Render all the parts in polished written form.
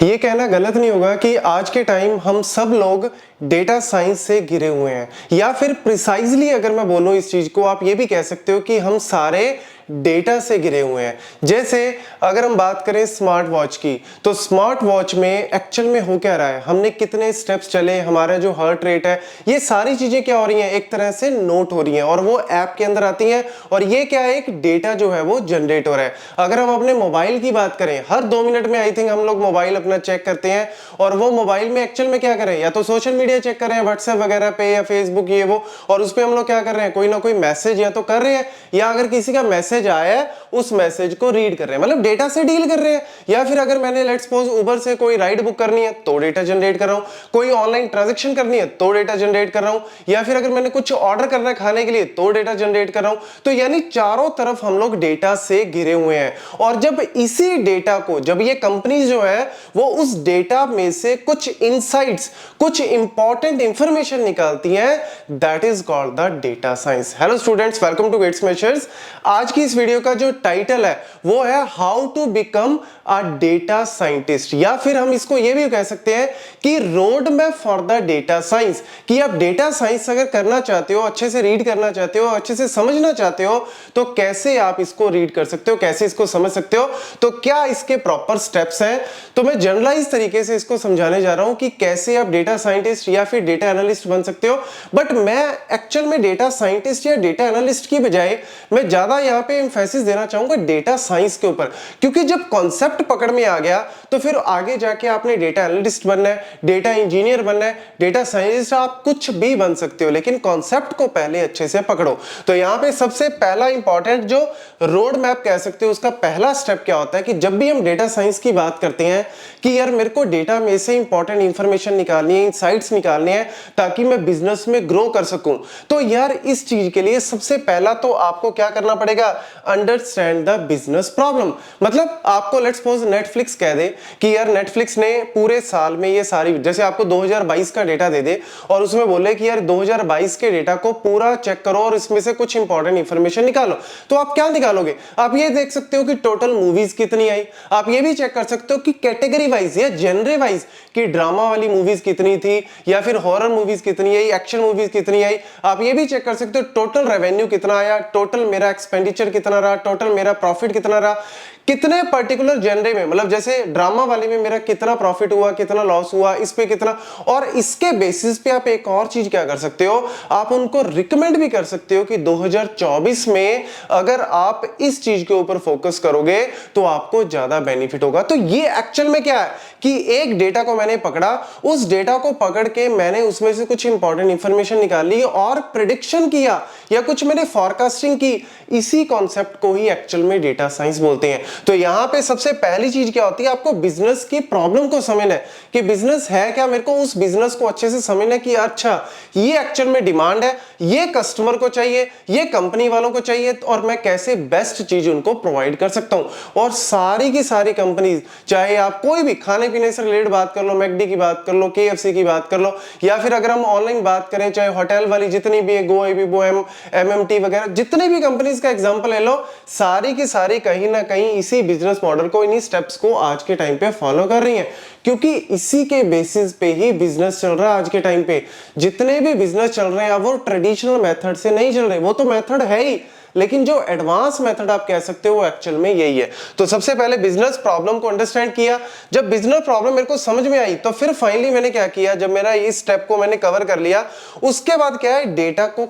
ये कहना गलत नहीं होगा कि आज के टाइम हम सब लोग डेटा साइंस से घिरे हुए हैं, या फिर प्रिसाइजली अगर मैं बोलूं इस चीज को, आप ये भी कह सकते हो कि हम सारे डेटा से घिरे हुए हैं। जैसे अगर हम बात करें स्मार्ट वॉच की, तो स्मार्ट वॉच में एक्चुअल में हो क्या रहा है, हमने कितने स्टेप्स चले, हमारा जो हार्ट रेट है, ये सारी चीजें क्या हो रही हैं, एक तरह से नोट हो रही हैं और वो ऐप के अंदर आती हैं। और ये क्या है, एक डेटा जो है वो जनरेट हो रहा है। अगर हम अपने मोबाइल की बात करें, हर 2 मिनट में आई थिंक हम लोग मोबाइल अपना चेक करते हैं, और वो मोबाइल में एक्चुअल में क्या करें, या तो सोशल मीडिया चेक कर रहे हैं व्हाट्सएप वगैरह पे या फेसबुक ये वो, और उस पर हम लोग क्या कर रहे हैं, कोई ना कोई मैसेज या तो कर रहे हैं, या अगर किसी का मैसेज आया है उस मैसेज को रीड कर रहे हैं, मतलब डेटा से डील कर रहे हैं। या फिर अगर मैंने लेट्स सपोज उबर से कोई राइड बुक करनी है तो डेटा जनरेट कर रहा हूं, कोई ऑनलाइन ट्रांजैक्शन करनी है तो डेटा जनरेट कर रहा हूं, या फिर अगर मैंने कुछ ऑर्डर करना है खाने के लिए तो डेटा जनरेट कर रहा हूं। तो यानी चारों तरफ हम लोग डेटा से घिरे हुए हैं। और जब इसी डेटा को, जब ये कंपनीज जो है वो उस डेटा में से कुछ इनसाइट्स, कुछ इंपॉर्टेंट इंफॉर्मेशन निकालती हैं, that is called the data science. Hello students, welcome to Gate Smashers. आज की इस वीडियो का जो टाइटल है वो है how to become a data scientist, या फिर हम इसको ये भी कह सकते हैं कि road map for the data science. कि आप डेटा साइंस अगर करना चाहते हो, अच्छे से रीड करना चाहते हो, अच्छे से समझना चाहते हो, तो कैसे आप इसको रीड कर सकते हो, कैसे इसको समझ सकते हो, तो क्या इसके प्रॉपर स्टेप्स हैं। तो मैं जनरलाइज तरीके से इसको समझाने जा रहा हूं कि कैसे आप डेटा साइंटिस्ट या फिर डेटा एनालिस्ट बन सकते हो। बट मैं एक्चुअल में डेटा साइंटिस्ट या डेटा एनालिस्ट की बजाय मैं ज्यादा यहां पे एम्फेसिस देना चाहूंगा डेटा साइंस के ऊपर, क्योंकि जब कॉन्सेप्ट पकड़ में आ गया तो फिर आगे जाके आपने डेटा एनालिस्ट बनना है, डेटा इंजीनियर बनना है, डेटा साइंटिस्ट, आप कुछ भी बन सकते हो, लेकिन कॉन्सेप्ट को पहले अच्छे से पकड़ो। तो यहां पे सबसे पहला इंपॉर्टेंट जो रोड मैप कह सकते हो, उसका पहला स्टेप क्या होता है कि जब भी हम डेटा साइंस की बात करते हैं कि यार मेरे को डेटा में से इंपॉर्टेंट इंफॉर्मेशन निकालनी है, इनसाइट्स निकालने हैं ताकि मैं बिजनेस में ग्रो कर सकूं, तो यार इस चीज के लिए सबसे पहला तो आपको क्या करना पड़ेगा, अंडरस्टैंड द बिजनेस प्रॉब्लम। मतलब आपको लेट्स सपोज नेटफ्लिक्स कह दे कि यार नेटफ्लिक्स ने पूरे साल में ये सारी, जैसे आपको 2022 का डेटा दे दे और उसमें बोले कि यार 2022 के डेटा को पूरा चेक करो और इसमें से कुछ इंपॉर्टेंट इंफॉर्मेशन निकालो, तो आप क्या निकालोगे, आप ये देख सकते हो कि टोटल मूवीज कितनी आई, आप ये भी चेक कर सकते हो कि कैटेगरी वाइज या जेनरे वाइज कि ड्रामा वाली मूवीज कितनी थी, या फिर हॉरर मूवीज कितनी आई, एक्शन मूवीज कितनी आई। आप ये भी चेक कर सकते हो टोटल रेवेन्यू कितना आया, टोटल मेरा एक्सपेंडिचर कितना रहा, टोटल मेरा प्रॉफिट कितना रहा, कितने पर्टिकुलर जेनरे में, मतलब जैसे ड्रामा वाले में मेरा कितना प्रॉफिट हुआ, कितना लॉस हुआ, इस पे कितना। और इसके बेसिस पे आप एक और चीज क्या कर सकते हो, आप उनको रिकमेंड भी कर सकते हो कि 2024 में अगर आप इस चीज के ऊपर फोकस करोगे तो आपको ज्यादा बेनिफिट होगा। तो ये एक्चुअल में क्या है कि एक डेटा को मैंने पकड़ा, उस डेटा को पकड़ के मैंने उसमें से कुछ इंपॉर्टेंट इंफॉर्मेशन निकाली और प्रिडिक्शन किया या कुछ मैंने फॉरकास्टिंग की। इसी कॉन्सेप्ट को ही एक्चुअल में डेटा साइंस बोलते हैं। तो यहां पे सबसे पहली चीज क्या होती है, आपको बिजनेस की प्रॉब्लम को समझना है कि बिजनेस है क्या, मेरे को उस बिजनेस को अच्छे से समझना है कि अच्छा ये एक्चुअल में डिमांड है, ये कस्टमर को चाहिए, ये कंपनी वालों को चाहिए, और मैं कैसे बेस्ट चीज उनको प्रोवाइड कर सकता हूं। और सारी की सारी कंपनीज, चाहे आप कोई भी खाने पीने से रिलेटेड बात कर लो, मैकडी की बात कर लो, केएफसी की बात कर लो, या फिर अगर हम ऑनलाइन बात करें, चाहे होटल वाली जितनी भी है, गोइबिबो, एमएमटी वगैरह, जितने भी कंपनीज का एग्जांपल ले लो, सारी की सारी कहीं ना कहीं इसी बिजनेस मॉडल को, इन्हीं स्टेप्स को आज के टाइम पे फॉलो कर रही हैं, क्योंकि इसी के बेसिस पे ही बिजनेस चल रहा है आज के टाइम पे। जितने भी बिजनेस चल रहे हैं वो ट्रेडिशनल मेथड से नहीं चल रहे, वो तो मेथड है ही, लेकिन जो एडवांस मेथड आप कह सकते हो वो एक्चुअल में यही है। तो सबसे पहले बिजनेस प्रॉब्लम को अंडरस्टैंड किया, जब बिजनेस प्रॉब्लम मेरे को समझ में आई तो फिर फाइनली मैंने क्या किया, जब मेरा इस स्टेप को मैंने कवर कर लिया, उसके बाद क्या है, डेटा को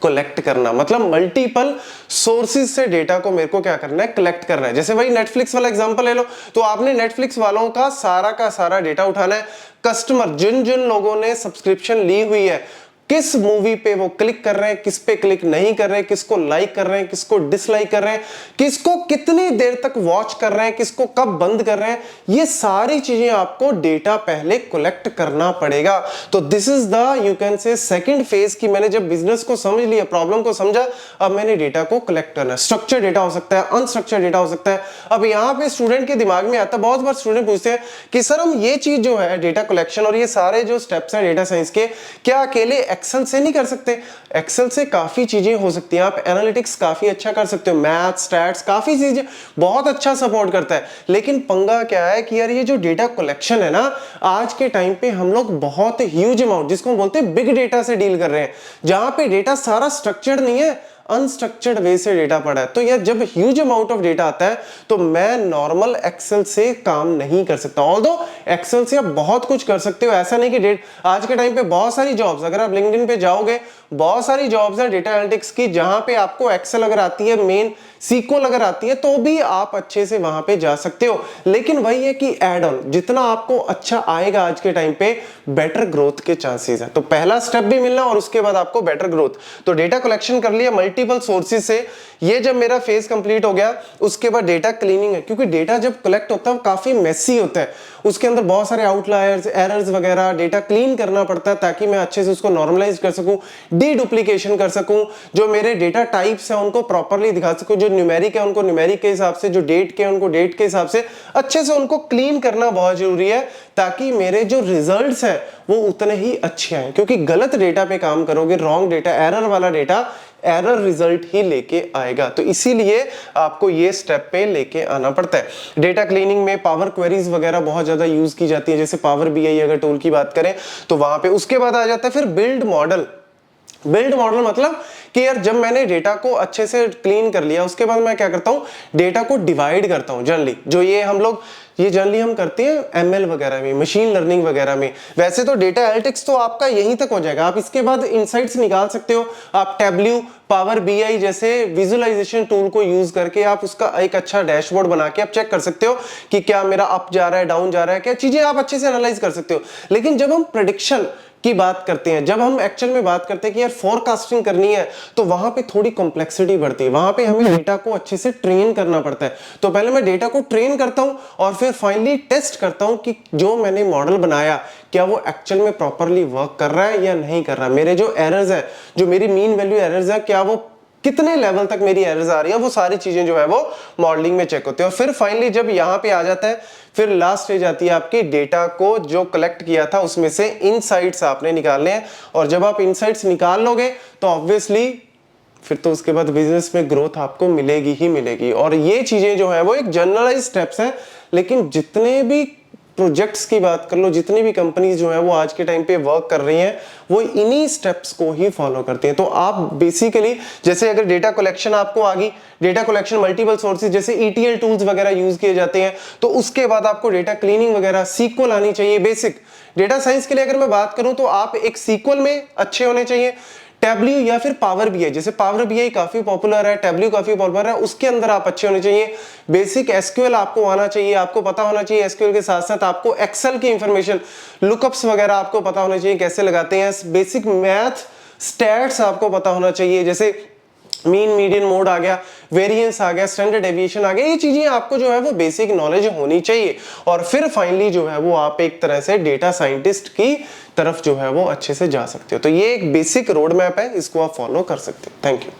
कलेक्ट करना, मतलब मल्टीपल सोर्सेज से डेटा को मेरे को क्या करना है, कलेक्ट करना है। जैसे वही नेटफ्लिक्स वाला एग्जांपल ले लो, तो आपने नेटफ्लिक्स वालों का सारा डेटा उठाना है, कस्टमर जिन जिन लोगों ने सब्सक्रिप्शन ली हुई है, किस मूवी पे वो क्लिक कर रहे हैं, किस पे क्लिक नहीं कर रहे हैं, किसको लाइक कर रहे हैं, किसको डिसलाइक कर रहे हैं, किसको कितनी देर तक वॉच कर रहे हैं, किसको कब बंद कर रहे हैं, ये सारी चीजें आपको डेटा पहले कलेक्ट करना पड़ेगा। तो this is the you can say second phase की मैंने जब बिजनेस को समझ लिया, प्रॉब्लम को समझा, अब मैंने डेटा को कलेक्ट करना है। स्ट्रक्चर डेटा हो सकता है, अनस्ट्रक्चर डेटा हो सकता है। अब यहां पे स्टूडेंट के दिमाग में आता है, बहुत बार स्टूडेंट पूछते हैं कि सर हम ये चीज जो है डेटा कलेक्शन और ये सारे जो स्टेप्स हैं डेटा साइंस के, क्या अकेले एक्सेल से नहीं कर सकते। एक्सेल से काफी चीजें हो सकती हैं, आप एनालिटिक्स काफी अच्छा कर सकते हो, मैथ, स्टैट्स, काफी चीजें बहुत अच्छा सपोर्ट करता है। लेकिन पंगा क्या है कि यार ये जो डेटा कलेक्शन है ना, आज के टाइम पे हम लोग बहुत ह्यूज अमाउंट, जिसको हम बोलते हैं बिग डेटा से डील कर रहे हैं, जहां पे डेटा सारा स्ट्रक्चर्ड नहीं है, अनस्ट्रक्चर्ड वे से डेटा पड़ा है। तो यार जब ह्यूज अमाउंट ऑफ डेटा आता है तो मैं नॉर्मल एक्सेल से काम नहीं कर सकता। ऑल्दो एक्सेल से आप बहुत कुछ कर सकते हो, ऐसा नहीं कि आज के टाइम पे बहुत सारी जॉब्स, अगर आप लिंक्डइन पे जाओगे बहुत सारी जॉब्स हैं डेटा एनालिटिक्स की, जहां पे आपको एक्सेल अगर आती है, मेन सीक्वल अगर आती है, तो भी आप अच्छे से वहां पे जा सकते हो। लेकिन वही है कि एड ऑन जितना आपको अच्छा आएगा आज के टाइम पे, बेटर ग्रोथ के चांसेस है। तो पहला स्टेप भी मिलना और उसके बाद आपको बेटर ग्रोथ। तो डेटा कलेक्शन कर लिया मल्टीपल सोर्सेज से, ये जब मेरा फेज कंप्लीट हो गया, उसके बाद डेटा क्लीनिंग है, क्योंकि डेटा जब कलेक्ट होता है काफी मेसी होता है, उसके अंदर बहुत सारे आउटलायर्स, एरर्स वगैरह, डेटा क्लीन करना पड़ता है ताकि मैं अच्छे से उसको नॉर्मलाइज कर सकूं, डीडुप्लीकेशन कर सकूं, जो मेरे डेटा टाइप्स हैं उनको प्रॉपर्ली दिखा सकूं, जो न्यूमेरिक है उनको न्यूमेरिक के हिसाब से, जो डेट के उनको डेट के हिसाब से अच्छे से उनको क्लीन करना बहुत जरूरी है, ताकि मेरे जो रिजल्ट्स हैं वो उतने ही अच्छे आए। क्योंकि गलत डेटा पे काम करोगे, रॉन्ग डेटा, एरर वाला डेटा एरर रिजल्ट ही लेके आएगा। तो इसीलिए आपको ये स्टेप पे लेके आना पड़ता है। डेटा क्लीनिंग में पावर क्वेरीज वगैरह बहुत ज्यादा यूज की जाती है, जैसे पावर बीआई अगर टूल की बात करें तो वहां पे। उसके बाद आ जाता है फिर बिल्ड मॉडल। बिल्ड मॉडल मतलब कि यार जब मैंने डेटा को अच्छे से क्लीन कर लिया, उसके बाद मैं क्या करता हूं, डेटा को डिवाइड करता हूं। जनरली जो ये जनरली हम करते हैं एमएल वगैरह में, मशीन लर्निंग वगैरह में। वैसे तो डेटा एनालिटिक्स तो आपका यहीं तक हो जाएगा, आप इसके बाद इनसाइट्स निकाल सकते हो। आप टैब्ल्यू, पावर बीआई जैसे विजुअलाइजेशन टूल को यूज करके आप उसका एक अच्छा डैशबोर्ड बना के आप चेक कर सकते हो कि क्या मेरा अप जा रहा है, डाउन जा रहा है, क्या चीजें आप अच्छे से एनालाइज कर सकते हो। लेकिन जब हम प्रेडिक्शन की बात करते हैं, जब हम एक्चुअल में बात करते हैं कि यार फोरकास्टिंग करनी है, तो वहां पे थोड़ी कॉम्प्लेक्सिटी बढ़ती है। वहां पे हमें डेटा को अच्छे से ट्रेन करना पड़ता है। तो पहले मैं डेटा को ट्रेन करता हूं और फिर फाइनली टेस्ट करता हूं कि जो मैंने मॉडल बनाया क्या वो एक्चुअल में प्रॉपरली वर्क कर रहा है या नहीं कर रहा। मेरे जो एरर्स है, जो मेरी मीन वैल्यू एरर्स है, क्या वो कितने लेवल तक मेरी एरर्स आ रही है, वो सारी चीजें जो है वो मॉडलिंग में चेक होती है। और फिर फाइनली जब यहां पे आ जाता है, फिर लास्ट स्टेज आती है आपकी डेटा को जो कलेक्ट किया था उसमें से इनसाइट्स आपने निकालने हैं। और जब आप इनसाइट्स निकाल लोगे तो ऑब्वियसली फिर तो उसके बाद बिजनेस में ग्रोथ आपको मिलेगी ही मिलेगी। और ये चीजें जो है वो एक जनरलाइज स्टेप्स हैं, लेकिन जितने भी प्रोजेक्ट्स की बात कर लो, जितनी भी कंपनीज जो है वो आज के टाइम पे वर्क कर रही हैं, वो इन्हीं स्टेप्स को ही फॉलो करती हैं। तो आप बेसिकली जैसे अगर डेटा कलेक्शन आपको आ गई, डेटा कलेक्शन मल्टीपल सोर्सेज जैसे ईटीएल टूल्स वगैरह यूज किए जाते हैं, तो उसके बाद आपको डेटा क्लीनिंग वगैरह सीक्वल आनी चाहिए। बेसिक डेटा साइंस के लिए अगर मैं बात करूं तो आप एक सीक्वल में अच्छे होने चाहिए, टैब्ल्यू या फिर पावर बीआई, जैसे पावर बीआई काफी पॉपुलर है, टैब्ल्यू काफी पॉपुलर है, उसके अंदर आप अच्छे होने चाहिए। बेसिक एसक्यूएल आपको आना चाहिए, आपको पता होना चाहिए। एसक्यूएल के साथ साथ आपको एक्सेल की इंफॉर्मेशन, लुकअप्स वगैरह आपको पता होना चाहिए कैसे लगाते हैं। बेसिक मैथ, स्टैट्स आपको पता होना चाहिए, जैसे मीन, मीडियन, मोड आ गया, वेरिएंस आ गया, स्टैंडर्ड डेविएशन आ गया। ये चीजें आपको जो है वो बेसिक नॉलेज होनी चाहिए। और फिर फाइनली जो है वो आप एक तरह से डेटा साइंटिस्ट की तरफ जो है वो अच्छे से जा सकते हो। तो ये एक बेसिक रोड मैप है, इसको आप फॉलो कर सकते हो। Thank you.